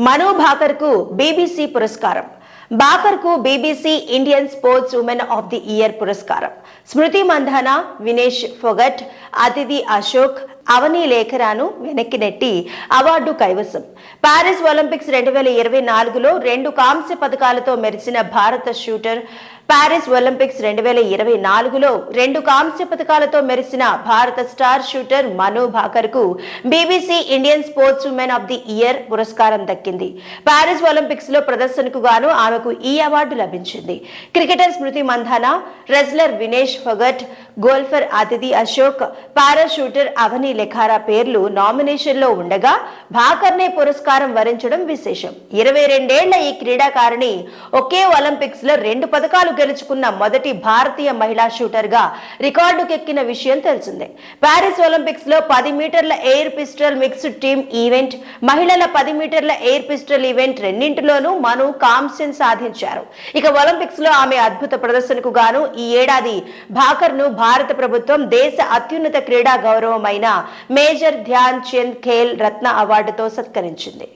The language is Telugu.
మను భాకర్కు బీబీసీ పురస్కారం. భాకర్కు BBC Indian sports woman of the year పురస్కారం. స్మృతి మంధాన, వినేష్ ఫొగట్, అతిథి అశోక్, అవని లేఖరాను వెనక్కి నెట్టి అవార్డు కైవసం. పారిస్ ఒలింపిక్స్ 2024లో 2 కాంస్య పథకాలతో మెరిసిన భారత షూటర్. పారిస్ ఒలింపిక్స్ 2024లో 2 కాంస్య పథకాలతో మెరిసిన భారత స్టార్ షూటర్ మను భాకర్కు BBC Indian sports woman of the year పురస్కారం దక్కింది. పారిస్ ఒలింపిక్స్ లో ప్రదర్శనకు గాను ఆమెకు ఈ అవార్డు లభించింది. Cricketer Smriti Mandhana, wrestler Vinesh Phogat, golfer Aditi Ashok, పారా షూటర్ అవని లెఖారా పేర్లు నామినేషన్ లో ఉండగా భాకర్నే పురస్కారం వరించడం విశేషం. 22 ఏళ్ల ఈ క్రీడాకారిణి ఒకే ఒలింపిక్స్ లో 2 పథకాలు గెలుచుకున్న మొదటి భారతీయ మహిళా షూటర్ గా రికార్డుకెక్కిన విషయం తెలిసిందే. పారిస్ ఒలింపిక్స్ లో 10 మీటర్ల air pistol mixed team event, మహిళల 10 మీటర్ల ఎయిర్ పిస్టల్ ఈవెంట్ రెండింటిలోనూ మను కాంస్యం సాధించారు. ఇక ఒలింపిక్స్ లో ఆమె అద్భుత ప్రదర్శనకు గాను ఈ ఏడాది భాకర్ ను భారత ప్రభుత్వం దేశ అత్యున్నత క్రీడా గౌరవమైన మేజర్ ధ్యాన్ చంద్ ఖేల్ రత్న అవార్డుతో సత్కరించింది.